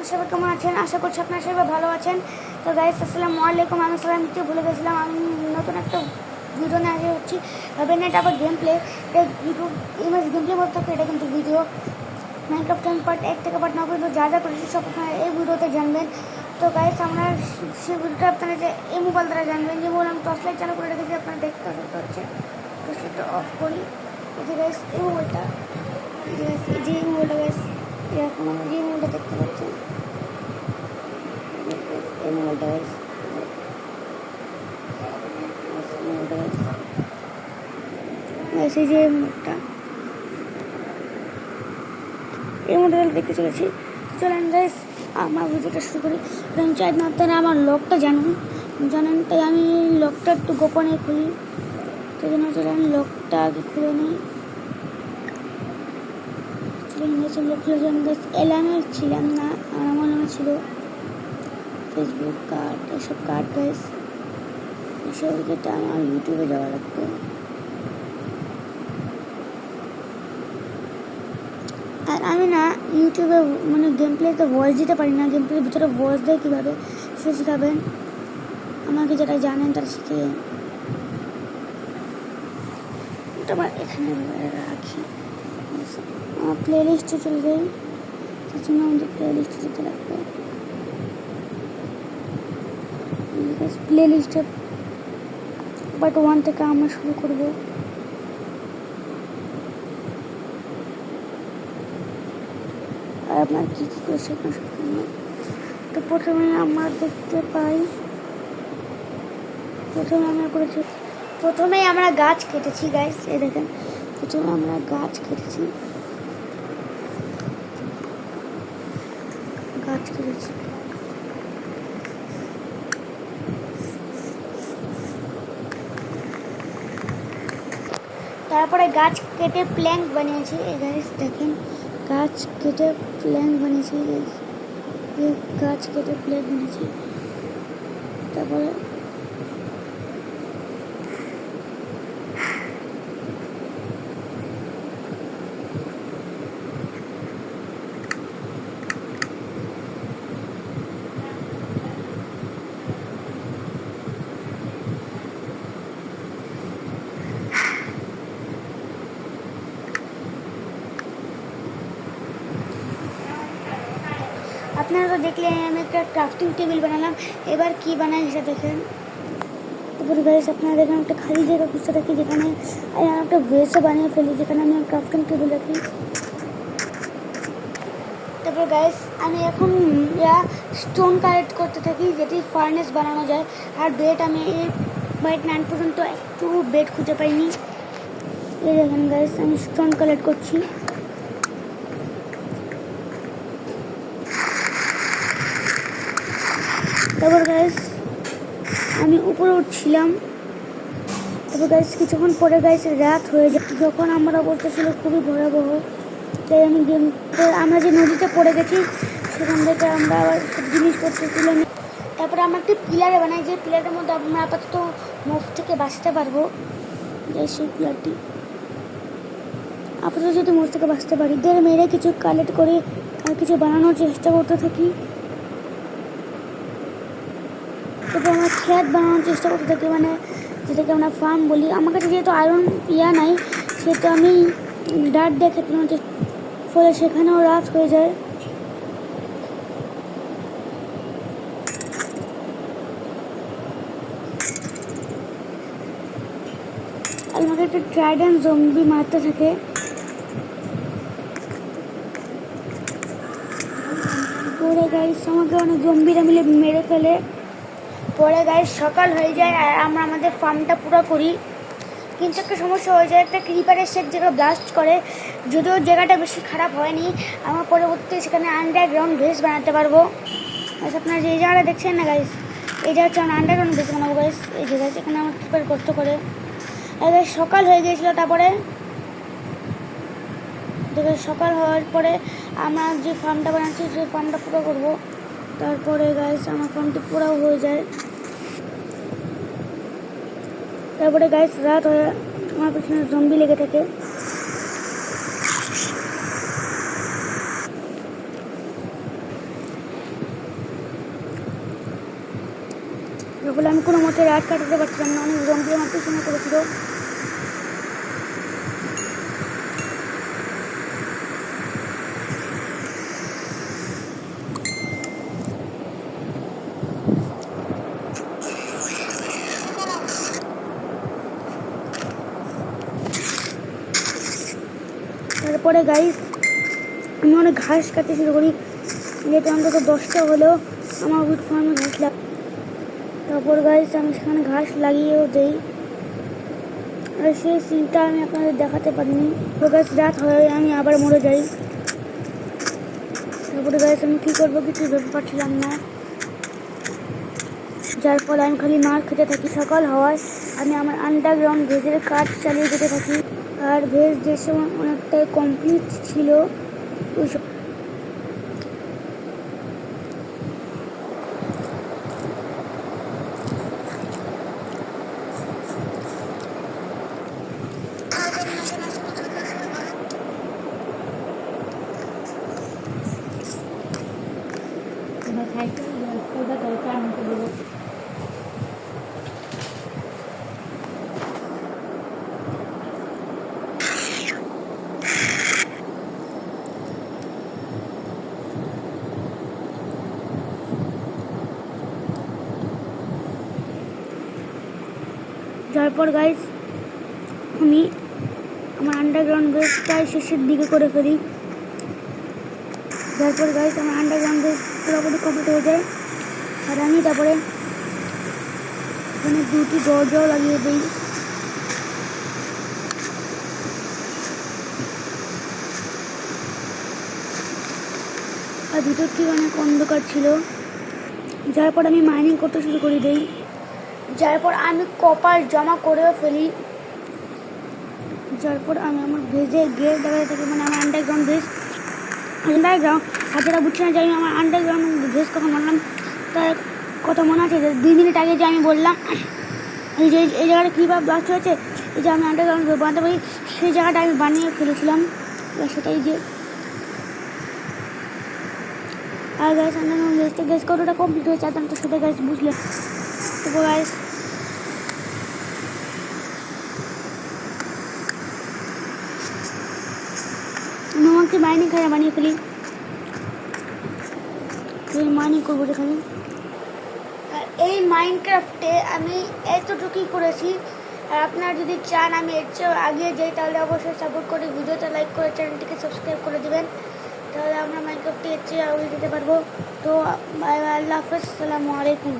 সবাই কেমন আছেন? আশা করছি আপনারা সবাই ভালো আছেন। তো গাইস আসসালামু আলাইকুম। আমি সবাই মিটতে ভুলে গেছিলাম, আমি নতুন একটা ভিডিও নিয়ে হাজির হচ্ছি। ভাবেন এটা আবার game play, YouTube image game play বলতে থাকে, এটা কিন্তু ভিডিও মাইনক্রাফট পার্ট 1 থেকে পার্ট 9 পর্যন্ত যা যা করেছি সব আপনারা এই ভিডিওতে জানবেন। তো গাইস আমরা সেই ভিডিওটা আপনারা যে এই মোবাইল দ্বারা জানবেন, যে মোবাইল আমি টর্চ লাইট চালু করে রেখেছি, আপনারা দেখতে হচ্ছে। টর্চ লাইটটা অফ করি। এই যে গাইস এই মোবাইলটা, যে মোবাইলটা গাইস এরকম আমরা যে মোবাইলটা দেখতে পাচ্ছেন, এই মোবাইলটা গাইস এই যে মোবাইলটা, এই মোবাইলটা দেখতে চলেছি। চলেন গাইস আমার ভিডিওটা শুরু করি। কারণ চাই না আপনারা আমার লকটা জানেন, তাই আমি লকটা একটু গোপনে খুলি। সেই জন্য চলে আমি লকটা আগে খুলে নিই। লক খুলে আমি গাইস এলামে ছিলাম না, আমার মনে ছিল ফেসবুক কার্ড, এসব কার্ড গাইস, এসব যেটা আমার ইউটিউবে যাওয়া লাগতো। আর আমি না ইউটিউবে মানে গেম প্লেতে ভয়েস দিতে পারি না। গেম প্লের ভিতরে ভয়েস দেয় কীভাবে সে শেখাবেন আমাকে, যারা জানেন তারা শিখিয়ে। ওটা আমার এখানে রাখি, আমার প্লে লিস্টে চলে যাই। তার জন্য আমাদের প্লে লিস্টে যেতে লাগবে। প্লে লিস্টে পার্ট 1 থেকে আমরা শুরু করবো। আর আপনার কী কী করে শেখানো শেখানো। তো প্রথমে আমরা দেখতে পাই, প্রথমে আমরা গাছ কেটেছি গাইস, এই দেখেন প্রথমে আমরা গাছ কেটেছি। তারপরে গাছ কেটে প্ল্যাঙ্ক বানিয়েছি। এই গাইস দেখেন গাছ কেটে প্ল্যাঙ্ক বানিয়েছি। তারপরে আপনারা তো দেখলেন আমি একটা ক্রাফটিং টেবিল বানালাম। এবার কি বানাই সেটা দেখেন। তারপরে গাইস আপনারা দেখেন একটা খালি জায়গা খুঁজতে থাকি, যেখানে আমি একটা ভেসও বানিয়ে ফেলি, যেখানে আমি ক্রাফটিং টেবিল রাখি। তারপর গাইস আমি এখন স্টোন কালেক্ট করতে থাকি, যেটি ফার্নেস বানানো যায়। আর বেড আমি বাট 9 পর্যন্ত একটু বেড খুঁজে পাইনি। এই দেখেন গাইস আমি স্টোন কালেক্ট করছি। তারপর গাইস আমি উপরে উঠছিলাম। তারপর গাইস কিছুক্ষণ পরে গাইস রাত হয়ে যায়, যখন আমার অবস্থা ছিল খুবই ভয়াবহ। তাই আমরা যে নদীতে পড়ে গেছি, সেখান থেকে আমরা আবার সব জিনিসপত্র তুলে নিই। তারপরে আমরা একটি পিলারে বানাই, যে পিলারের মধ্যে আমরা আপাতত মুভ থেকে বাঁচতে পারবো। সেই পিলারটি আপাতত যদি মুভ থেকে বাঁচতে পারি, মেরে কিছু কালেক্ট করে আর কিছু বানানোর চেষ্টা করতে থাকি। তারপর আমরা ক্ষেত বানানোর চেষ্টা করতে থাকি, মানে যেটাকে আমরা ফার্ম বলি। আমার কাছে যেহেতু আয়রন নাই, সেহেতু আমি ডার্ট দিয়ে ক্ষেত বানানোর চেষ্টা, ফলে সেখানেও রাত হয়ে যায়। আমাকে একটা ট্রাইডেন্ট জম্বি মারতে থাকে। পরে গাইস আমাকে অনেক জম্বিরা মিলে মেরে ফেলে। পরে গাইস সকাল হয়ে যায় আর আমরা আমাদের ফার্মটা পুরো করি। কিন্তু একটা সমস্যা হয়ে যায়, একটা ক্রিপারের শেড যেটা ব্লাস্ট করে। যদিও জায়গাটা বেশি খারাপ হয়নি, আমরা পরবর্তীতে সেখানে আন্ডারগ্রাউন্ড বেস বানাতে পারবো। গাইস আপনারা যে জায়গাটা দেখছেন না গাইস, এই জায়গা হচ্ছে আমরা আন্ডারগ্রাউন্ড বেস বানাবো গাইস। এই যে গাইস এখানে আমার ক্রিপার কষ্ট করে। আর গাইস সকাল হয়ে গিয়েছিলো। তারপরে সকাল হওয়ার পরে আমরা যে ফার্মটা বানাচ্ছি সেই ফার্মটা পুরো করবো। তারপরে গাইস আমার ফার্মটি পুরো হয়ে যায়। তারপরে গাইস রাত হয়ে আমার পিছনে জম্বি লেগে থাকে। তারপরে আমি কোনো মতে রাত কাটাতে পারছিলাম না, অনেক জম্বি আমার পিছনে করেছিল। তারপরে গাইস আমি অনেক ঘাস কাটতে শুরু করি, যেহেতু অন্তত 10টা হলেও আমার উইট ফার্মে ঘাস লাগে। তারপর গাইস আমি সেখানে ঘাস লাগিয়েও দেই, আর সেই সিনটা আমি আপনাদের দেখাতে পারিনি। তো গাইস রাত হয়ে আমি আবার মরে যাই। তারপরে গাইস আমি কী করবো কিছু ভেবে পারছিলাম না, যার ফলে আমি খালি মার খেতে থাকি। সকাল হওয়ায় আমি আমার আন্ডারগ্রাউন্ড ভেজের কাজ চালিয়ে যেতে থাকি, আর ভেজ যে সময় অনেকটাই কমপ্লিট ছিল ওই সব তারপর গাইস আমি আমার আন্ডারগ্রাউন্ড বেস প্রায় শেষের দিকে করে ফেলি। তারপর গাইস আমার আন্ডারগ্রাউন্ড বেস পুরোপুরি কমপ্লিট হয়ে যায়, আর আমি তারপরে এখানে 2টি দরজাও লাগিয়ে দিই। আর ভিতরটি অনেক অন্ধকার ছিল, যার পর আমি মাইনিং করতে শুরু করে দিই, যার পর আমি কপার জমা করেও ফেলি। যার পর আমি আমার ভেজে গিয়ে দেখাতে থাকি, মানে আমার আন্ডারগ্রাউন্ড ভেজ আর যারা বুঝছে না যে আমি আমার আন্ডারগ্রাউন্ড ভেজ কখন বানালাম, তার কথা মনে আছে যে 2 মিনিট আগে যে আমি বললাম এই জায়গাটা কীভাবে ব্লাস্ট হয়েছে, এই যে আমি আন্ডারগ্রাউন্ড বানাতে পারি, সেই জায়গাটা আমি বানিয়ে ফেলেছিলাম। সেটাই যে আর গাইস আন্ডারগ্রাউন্ড ভেজটা গ্যাস কতটা কমপ্লিট হয়েছে আর তো সেটা গাইস বুঝলে। তো গাইস আমাকে মাইনিং খায় বানিয়ে ফেলি, মাইনিং করবো যেখানে। আর এই মাইনক্রাফটে আমি এতটুকুই করেছি, আর আপনারা যদি চান আমি এর চেয়েও আগিয়ে যাই তাহলে অবশ্যই সাপোর্ট করে ভিডিওতে লাইক করে চ্যানেলটিকে সাবস্ক্রাইব করে দেবেন, তাহলে আমরা মাইনক্রাফটে এর চেয়ে আগিয়ে যেতে পারবো। তো আল্লাহ হাফেজ, আসসালামু আলাইকুম।